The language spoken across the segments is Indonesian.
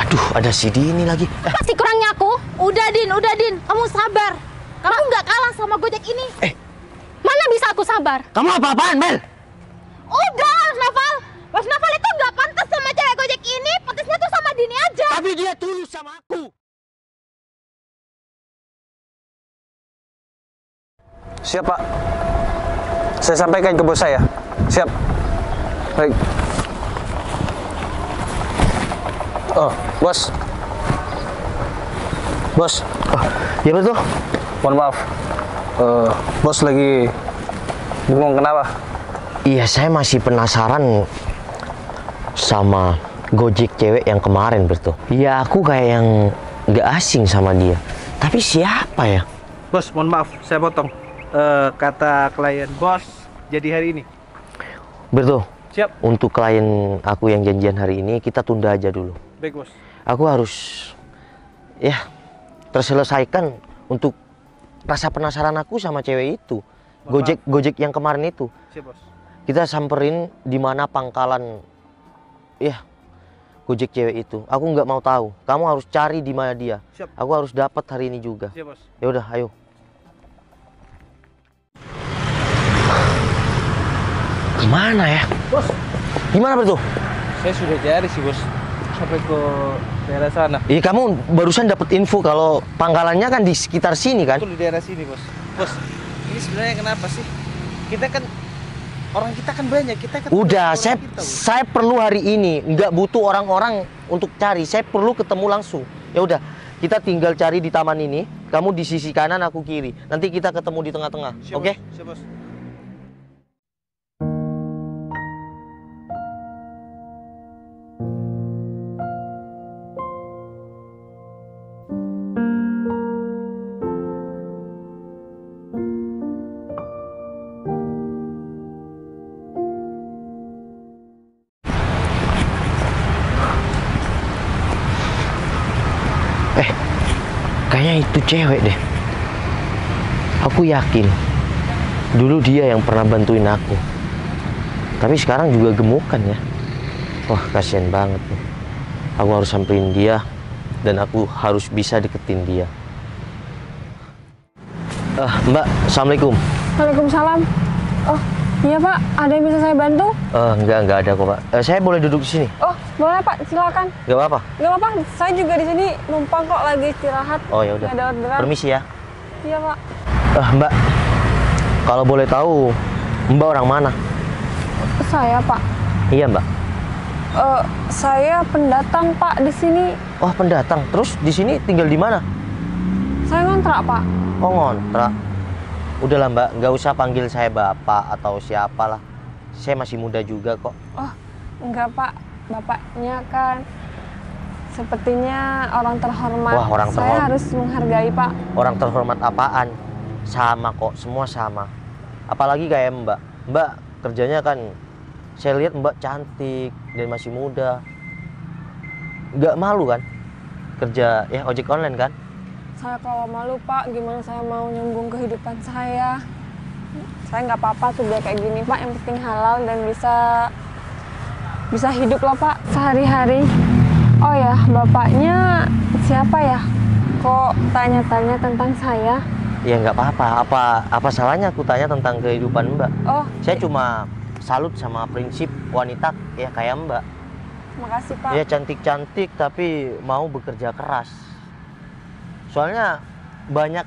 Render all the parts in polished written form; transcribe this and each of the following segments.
Aduh, ada si Dini lagi. Apa sih kurangnya aku? Udah Din, kamu sabar. Kamu nggak kalah sama Gojek ini. Mana bisa aku sabar? Kamu apa-apaan, Mel? Udah, Mas Novel itu nggak pantas sama cewek Gojek ini. Pantasnya tuh sama Dini aja. Tapi dia tulus sama aku. Siap, Pak. Saya sampaikan ke bos saya. Siap. Baik. Oh, bos. Bos. Ya betul. Mohon maaf. Bos lagi bingung kenapa? Iya, saya masih penasaran sama Gojek cewek yang kemarin, Berto. Iya, aku kayak yang nggak asing sama dia. Tapi siapa ya? Bos, mohon maaf, saya potong. Kata klien bos, jadi hari ini. Berto, Siap. untuk klien aku yang janjian hari ini, kita tunda aja dulu. Baik, bos. Aku harus, ya, terselesaikan untuk rasa penasaran aku sama cewek itu. Gojek yang kemarin itu. Siap, bos. Kita samperin di mana pangkalan, ya, Gojek cewek itu. Aku nggak mau tahu. Kamu harus cari di mana dia. Siap. Aku harus dapat hari ini juga. Siap, bos. Ya udah, ayo. Kemana ya? Bos, Gimana Berto? saya sudah cari sih, bos. Sampai ke daerah sana. Iya, kamu barusan dapat info kalau pangkalannya kan di sekitar sini kan? Betul di daerah sini, bos. Bos, ini sebenarnya kenapa sih? Kita kan kita kan banyak. Kita kan Udah, orang kita, bos. saya perlu hari ini, nggak butuh orang-orang untuk cari. Saya perlu ketemu langsung. Ya udah, kita tinggal cari di taman ini. Kamu di sisi kanan, aku kiri. Nanti kita ketemu di tengah-tengah. Siap, Oke? bos. Siap, bos. Kayaknya itu cewek deh. Aku yakin dulu dia yang pernah bantuin aku. Tapi sekarang juga gemukan ya. Wah, kasihan banget nih. Aku harus samperin dia dan aku harus bisa deketin dia. Mbak, Assalamualaikum. Waalaikumsalam. Oh, iya Pak, ada yang bisa saya bantu? Enggak ada kok, Pak. Saya boleh duduk di sini? Oh, boleh Pak, silakan. Nggak apa-apa. Gak apa-apa, saya juga di sini numpang kok lagi istirahat. Oh ya udah. Nggak ada orderan. Permisi ya. Iya Pak. Mbak, kalau boleh tahu, Mbak orang mana? Saya Pak. Iya, Mbak. Saya pendatang Pak di sini. Oh, pendatang. Terus di sini tinggal di mana? Saya ngontrak Pak. Oh, ngontrak. Udahlah, Mbak, nggak usah panggil saya Bapak atau siapalah. Saya masih muda juga kok. Oh, enggak Pak. Bapaknya kan sepertinya orang terhormat. Wah, orang Saya terhormat. harus menghargai Pak. Orang terhormat apaan? Sama kok, semua sama. Apalagi kayak Mbak. Mbak kerjanya kan, saya lihat Mbak cantik dan masih muda. Nggak malu kan? Kerja ya ojek online kan? Saya kalau malu Pak, gimana saya mau nyambung kehidupan saya? Saya nggak apa-apa kerja kayak gini Pak, yang penting halal dan bisa hidup loh Pak sehari-hari. Oh ya, bapaknya siapa ya? Kok tanya-tanya tentang saya? Ya nggak apa-apa. Apa salahnya aku tanya tentang kehidupan Mbak? Oh, Saya cuma salut sama prinsip wanita ya kayak Mbak. makasih Pak. Ya cantik-cantik tapi mau bekerja keras. Soalnya banyak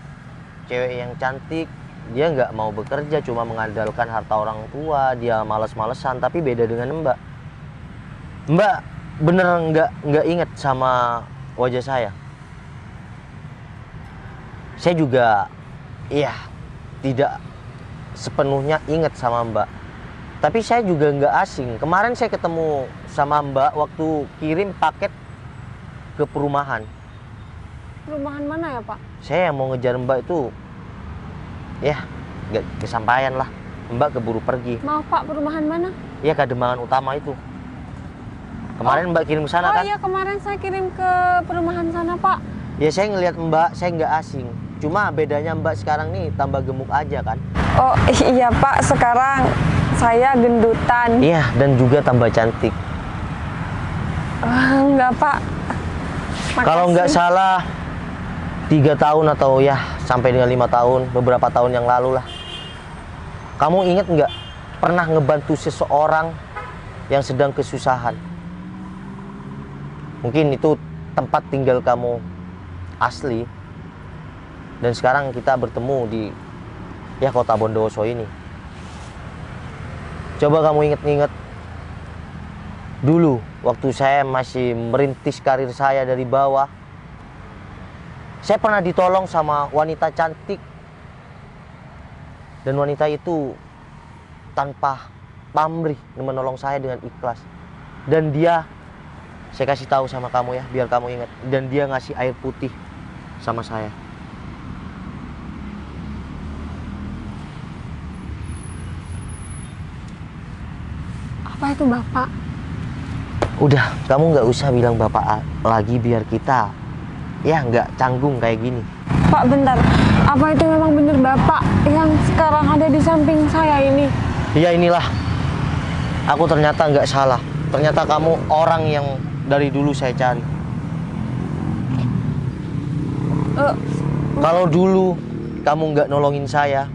cewek yang cantik, dia nggak mau bekerja, cuma mengandalkan harta orang tua, dia males-malesan. Tapi beda dengan Mbak. Mbak bener nggak inget sama wajah saya. Saya juga, ya tidak sepenuhnya inget sama Mbak. Tapi saya juga nggak asing. Kemarin saya ketemu sama Mbak waktu kirim paket ke perumahan. Perumahan mana ya Pak? Saya yang mau ngejar Mbak itu, ya nggak kesampaian lah. Mbak keburu pergi. Maaf Pak, perumahan mana? Ya Kademangan Utama itu. Kemarin Mbak kirim ke sana Oh kan? iya, kemarin saya kirim ke perumahan sana Pak. Ya saya ngelihat Mbak, saya nggak asing. Cuma bedanya Mbak sekarang nih tambah gemuk aja kan? Oh iya Pak, sekarang saya gendutan. Iya, dan juga tambah cantik. Enggak Pak, Kalau nggak salah 3 tahun atau ya sampai dengan 5 tahun, beberapa tahun yang lalu lah. Kamu ingat nggak pernah ngebantu seseorang yang sedang kesusahan? Mungkin itu tempat tinggal kamu asli. Dan sekarang kita bertemu di ya kota Bondowoso ini. Coba kamu ingat-ingat dulu waktu saya masih merintis karir saya dari bawah. Saya pernah ditolong sama wanita cantik. Dan wanita itu tanpa pamrih menolong saya dengan ikhlas. Dan dia, saya kasih tahu sama kamu ya, biar kamu ingat. Dan dia ngasih air putih sama saya. Apa itu Bapak? Udah, kamu nggak usah bilang bapak lagi biar kita ya nggak canggung kayak gini. Pak, bentar. Apa itu memang benar Bapak yang sekarang ada di samping saya ini? Ya inilah, aku ternyata nggak salah. Ternyata kamu orang yang dari dulu saya cari. Kalau dulu kamu nggak nolongin saya,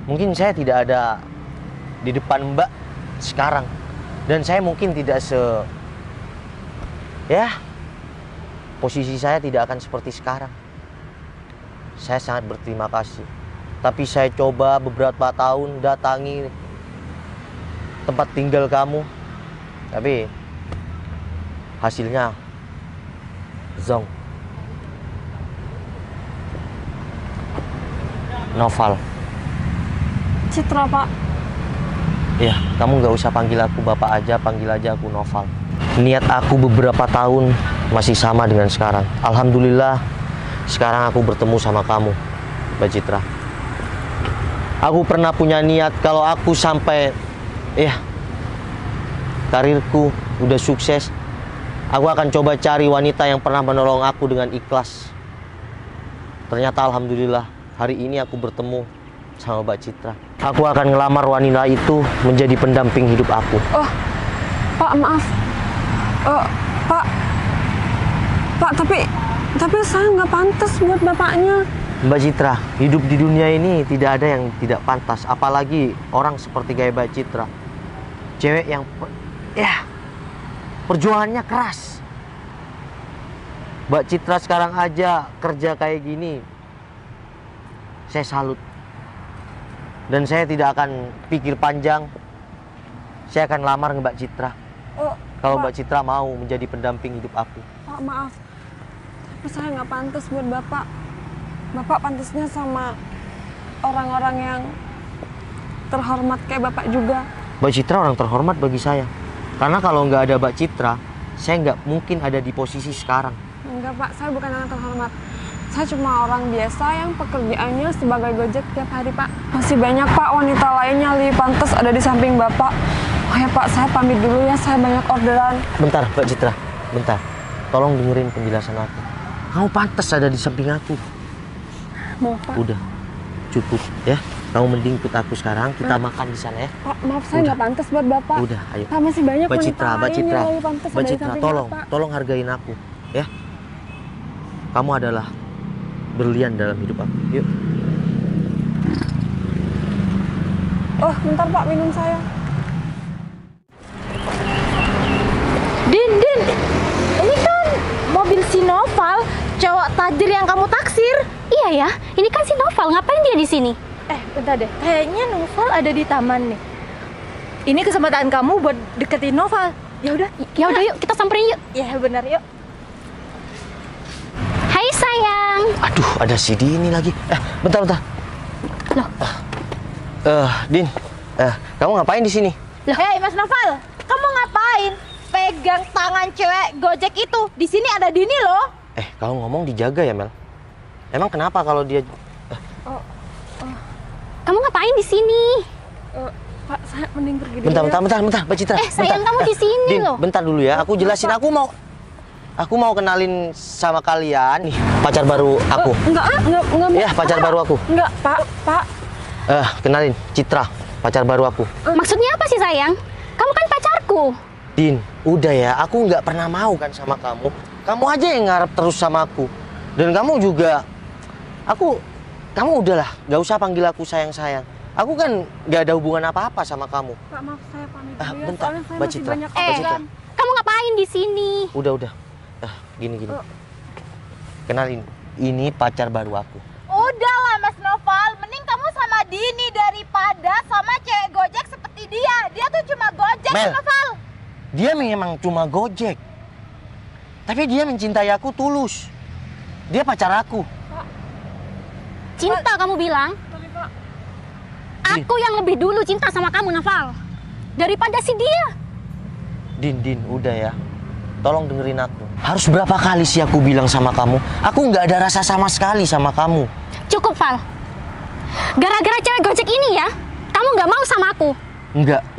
mungkin saya tidak ada di depan Mbak sekarang. Dan saya mungkin tidak posisi saya tidak akan seperti sekarang. Saya sangat berterima kasih. Tapi saya coba beberapa tahun datangi tempat tinggal kamu. Tapi hasilnya zong. Noval. Citra, Pak. Ya, kamu nggak usah panggil aku bapak aja, panggil aja aku Noval. Niat aku beberapa tahun masih sama dengan sekarang. Alhamdulillah, sekarang aku bertemu sama kamu, Mbak Citra. Aku pernah punya niat kalau aku sampai, karirku udah sukses, aku akan coba cari wanita yang pernah menolong aku dengan ikhlas. Ternyata Alhamdulillah, hari ini aku bertemu sama Mbak Citra. Aku akan ngelamar wanita itu menjadi pendamping hidup aku. Oh, Pak, maaf. Pak, tapi saya nggak pantas buat bapaknya. Mbak Citra, hidup di dunia ini tidak ada yang tidak pantas. Apalagi orang seperti kayak Mbak Citra. Cewek yang, perjuangannya keras. Mbak Citra sekarang aja kerja kayak gini, saya salut. Dan saya tidak akan pikir panjang. Saya akan lamar Mbak Citra. Kalau Mbak Citra mau menjadi pendamping hidup aku. Pak, maaf. Tapi saya nggak pantas buat Bapak. Bapak pantasnya sama orang-orang yang terhormat kayak Bapak juga. Mbak Citra orang terhormat bagi saya. Karena kalau nggak ada Mbak Citra, saya nggak mungkin ada di posisi sekarang. Enggak, Pak. Saya bukan orang terhormat. Saya cuma orang biasa yang pekerjaannya sebagai gojek tiap hari, Pak. Masih banyak, Pak, wanita lainnya lebih pantas ada di samping Bapak. Oh ya, Pak, saya pamit dulu ya. Saya banyak orderan. Bentar, Mbak Citra. Bentar. Tolong dengerin penjelasan aku. Kamu pantas ada di samping aku. Maaf, Pak. Udah, cukup ya. Kamu mending ikut aku sekarang. Kita makan di sana ya. Pak, maaf, saya nggak pantas buat Bapak. Udah, ayo. Pak, masih banyak Mbak wanita Citra, Mbak lain Citra, yang lebih pantas Mbak ada di Citra, samping tolong, Bapak. tolong hargain aku, ya. Kamu adalah berlian dalam hidup aku. Yuk. Oh, bentar, Pak, minum saya. Din, ini kan mobil si Noval, cowok tajir yang kamu taksir. Iya ya, ini kan si Noval, ngapain dia di sini? Bentar deh, kayaknya Noval ada di taman nih. Ini kesempatan kamu buat deketin Noval. Ya udah, Yuk, kita samperin yuk. ya benar yuk. Hai sayang. Aduh, ada si Dini lagi. Bentar. Loh. Din, kamu ngapain di sini? Hei Mas Noval, kamu ngapain? Pegang tangan cewek Gojek itu. Di sini ada Dini loh. Kalau ngomong dijaga ya, Mel. Emang kenapa kalau dia? Kamu ngapain di sini? Pak, saya mending pergi dulu. Bentar, Mbak Citra. Sayang, bentar. kamu di sini Din, loh. bentar dulu ya. Aku jelasin. Aku mau kenalin sama kalian. Nih, pacar baru aku. Enggak mau. Ya, pacar baru aku. Enggak, Pak. Kenalin, Citra, pacar baru aku. Maksudnya apa sih sayang? Kamu kan pacarku. Din, udah ya. Aku nggak pernah mau kan sama kamu. Kamu aja yang ngarep terus sama aku. Dan kamu juga, kamu udahlah, gak usah panggil aku sayang-sayang. Aku kan gak ada hubungan apa-apa sama kamu. Pak, maaf saya pamit dulu ya. Bentar, Soalnya saya Mbak masih Citra. banyak Mbak Citra. Kamu ngapain di sini? Udah. Gini. Kenalin, ini pacar baru aku. Udahlah Mas Noval, mending kamu sama Dini daripada sama cewek Gojek seperti dia. Dia tuh cuma Gojek, Mel. Mas Noval. Dia memang cuma Gojek. Tapi dia mencintai aku tulus. Dia pacar aku. Cinta kamu bilang? Tapi Pak, Aku yang lebih dulu cinta sama kamu, Naval. Daripada si dia. Din, udah ya. Tolong dengerin aku. Harus berapa kali sih aku bilang sama kamu? Aku nggak ada rasa sama sekali sama kamu. Cukup, Val. Gara-gara cewek Gojek ini ya, kamu nggak mau sama aku.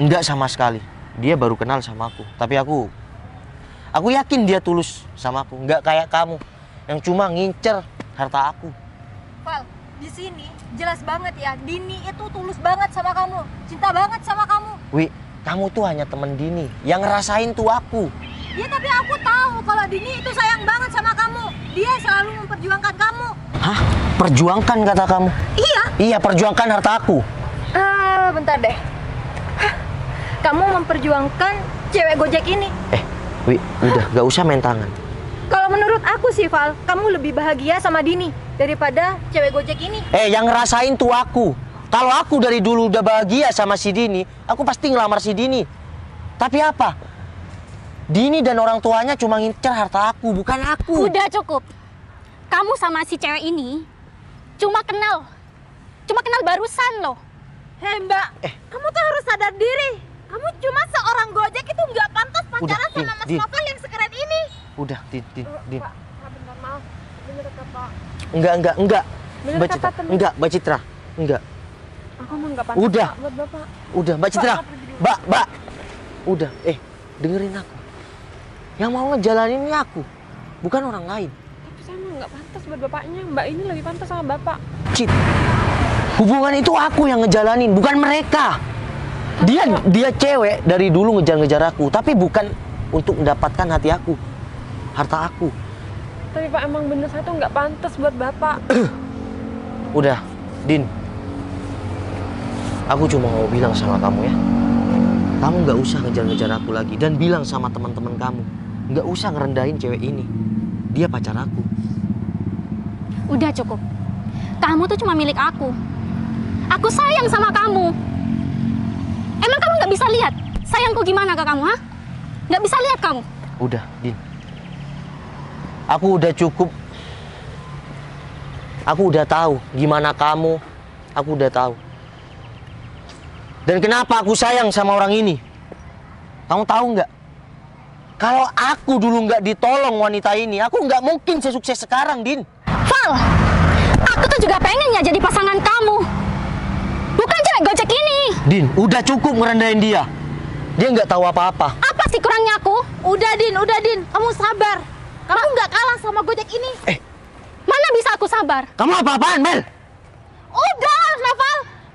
Enggak sama sekali. Dia baru kenal sama aku. Tapi aku yakin dia tulus sama aku. Nggak kayak kamu yang cuma ngincer harta aku. Val, di sini jelas banget ya, Dini itu tulus banget sama kamu, cinta banget sama kamu. Wi, kamu tuh hanya temen Dini. Yang ngerasain tuh aku. Ya tapi aku tahu kalau Dini itu sayang banget sama kamu. Dia selalu memperjuangkan kamu. Hah? Perjuangkan kata kamu? Iya, perjuangkan harta aku. Bentar deh. Hah, kamu memperjuangkan cewek Gojek ini. Wi, udah gak usah main tangan. Kalau menurut aku sih, Val, kamu lebih bahagia sama Dini daripada cewek Gojek ini. Yang ngerasain tuh aku. Kalau aku dari dulu udah bahagia sama si Dini, aku pasti ngelamar si Dini. Tapi apa? Dini dan orang tuanya cuma ngincer harta aku, bukan aku. Udah cukup. Kamu sama si cewek ini cuma kenal barusan loh. Hei Mbak, kamu tuh harus sadar diri. Kamu cuma seorang Gojek itu nggak pantas pacaran Din, sama Mas Din. Novel yang sekeren ini. Udah, Din. Pak, bentar, maaf. Bener kata Pak. Enggak. Bener Mbak kata Citra, temen. enggak, Mbak Citra. Enggak. Aku mah nggak pantas Udah. Pak, buat Bapak. Udah, Mbak Citra. Pak, pergi dulu. Mbak. Udah, dengerin aku. Yang mau ngejalanin ini aku, bukan orang lain. Tapi saya mah nggak pantas buat bapaknya. Mbak ini lebih pantas sama Bapak. Cit. Hubungan itu aku yang ngejalanin, bukan mereka. Dia cewek dari dulu ngejar-ngejar aku, tapi bukan untuk mendapatkan hati aku, harta aku. Tapi Pak, emang bener saya tuh nggak pantas buat Bapak. Udah, Din. Aku cuma mau bilang sama kamu ya. Kamu nggak usah ngejar-ngejar aku lagi dan bilang sama teman-teman kamu, nggak usah ngerendahin cewek ini. Dia pacar aku. Udah cukup. Kamu tuh cuma milik aku. Aku sayang sama kamu. Emang kamu nggak bisa lihat sayangku gimana ke kamu, ha? Nggak bisa lihat kamu? Udah, Din. Aku udah cukup. Aku udah tahu gimana kamu. Aku udah tahu. Dan kenapa aku sayang sama orang ini? Kamu tahu nggak? Kalau aku dulu nggak ditolong wanita ini, aku nggak mungkin sesukses sekarang, Din. Val, aku tuh juga pengen ya jadi pasangan kamu. Bukan cewek Gojek ini. Din, udah cukup ngerendahin dia. Dia nggak tahu apa-apa. Apa sih kurangnya aku? Udah Din, kamu sabar. Kamu nggak kalah sama Gojek ini. Mana bisa aku sabar? Kamu apa-apaan, Mel? Udah,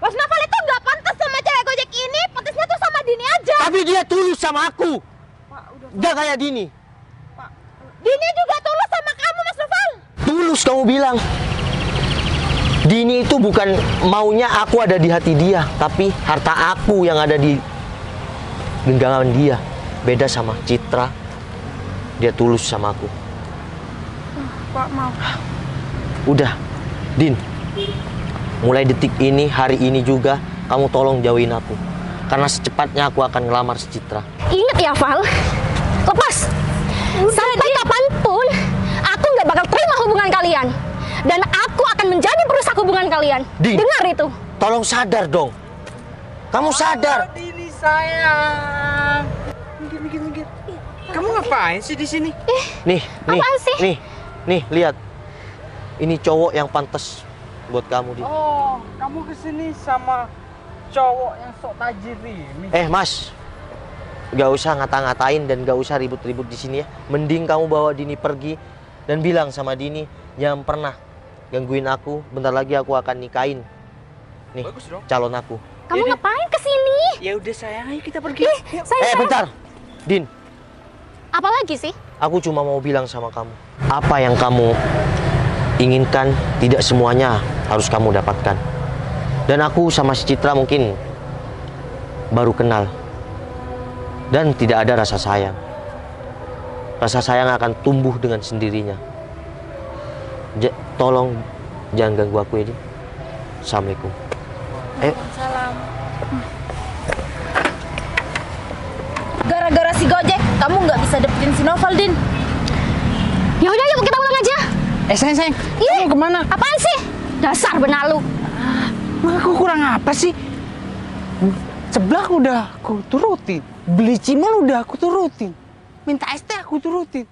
Mas Novel itu nggak pantas sama cewek Gojek ini. Pantasnya tuh sama Dini aja. Tapi dia tulus sama aku. Pak, udah. Nggak kayak Dini. Dini juga tulus sama kamu, Mas Novel. Tulus kamu bilang. Dini itu bukan maunya aku ada di hati dia, tapi harta aku yang ada di genggaman dia. Beda sama Citra. Dia tulus sama aku. Pak, maaf. Udah, Din. Mulai detik ini, hari ini juga, kamu tolong jauhin aku. Karena secepatnya aku akan ngelamar si Citra. Ingat ya, Val. Lepas. Sampai kapanpun, aku nggak bakal terima hubungan kalian. Dan aku akan menjadi perusak hubungan kalian. Din. Dengar itu. Tolong sadar dong. Kamu sadar. Dini sayang. Minggir. Kamu ngapain sih di sini? Nih, Apaan sih? nih, lihat. Ini cowok yang pantas buat kamu, Din. Oh, kamu kesini sama cowok yang sok tajir ini. Mas, gak usah ngata-ngatain dan gak usah ribut-ribut di sini ya. Mending kamu bawa Dini pergi dan bilang sama Dini jangan pernah gangguin aku. Bentar lagi aku akan nikahin nih Bagus dong. calon aku. Kamu ngapain kesini? Ya udah sayang, ayo kita pergi. Yuk. Saya Bentar, Din. Apalagi sih? Aku cuma mau bilang sama kamu, apa yang kamu inginkan tidak semuanya harus kamu dapatkan. Dan aku sama si Citra mungkin baru kenal. Dan tidak ada rasa sayang. Rasa sayang akan tumbuh dengan sendirinya. Tolong jangan ganggu aku ini. Assalamualaikum. Salam. Gara-gara si Gojek, kamu nggak bisa dapetin si Noval, Din. Ya udah, yuk kita pulang aja. Sayang, Ih, kamu kemana? apaan sih? Dasar benalu. Aku kurang apa sih? Seblak udah aku turutin, beli cimol udah aku turutin, minta es teh aku turutin.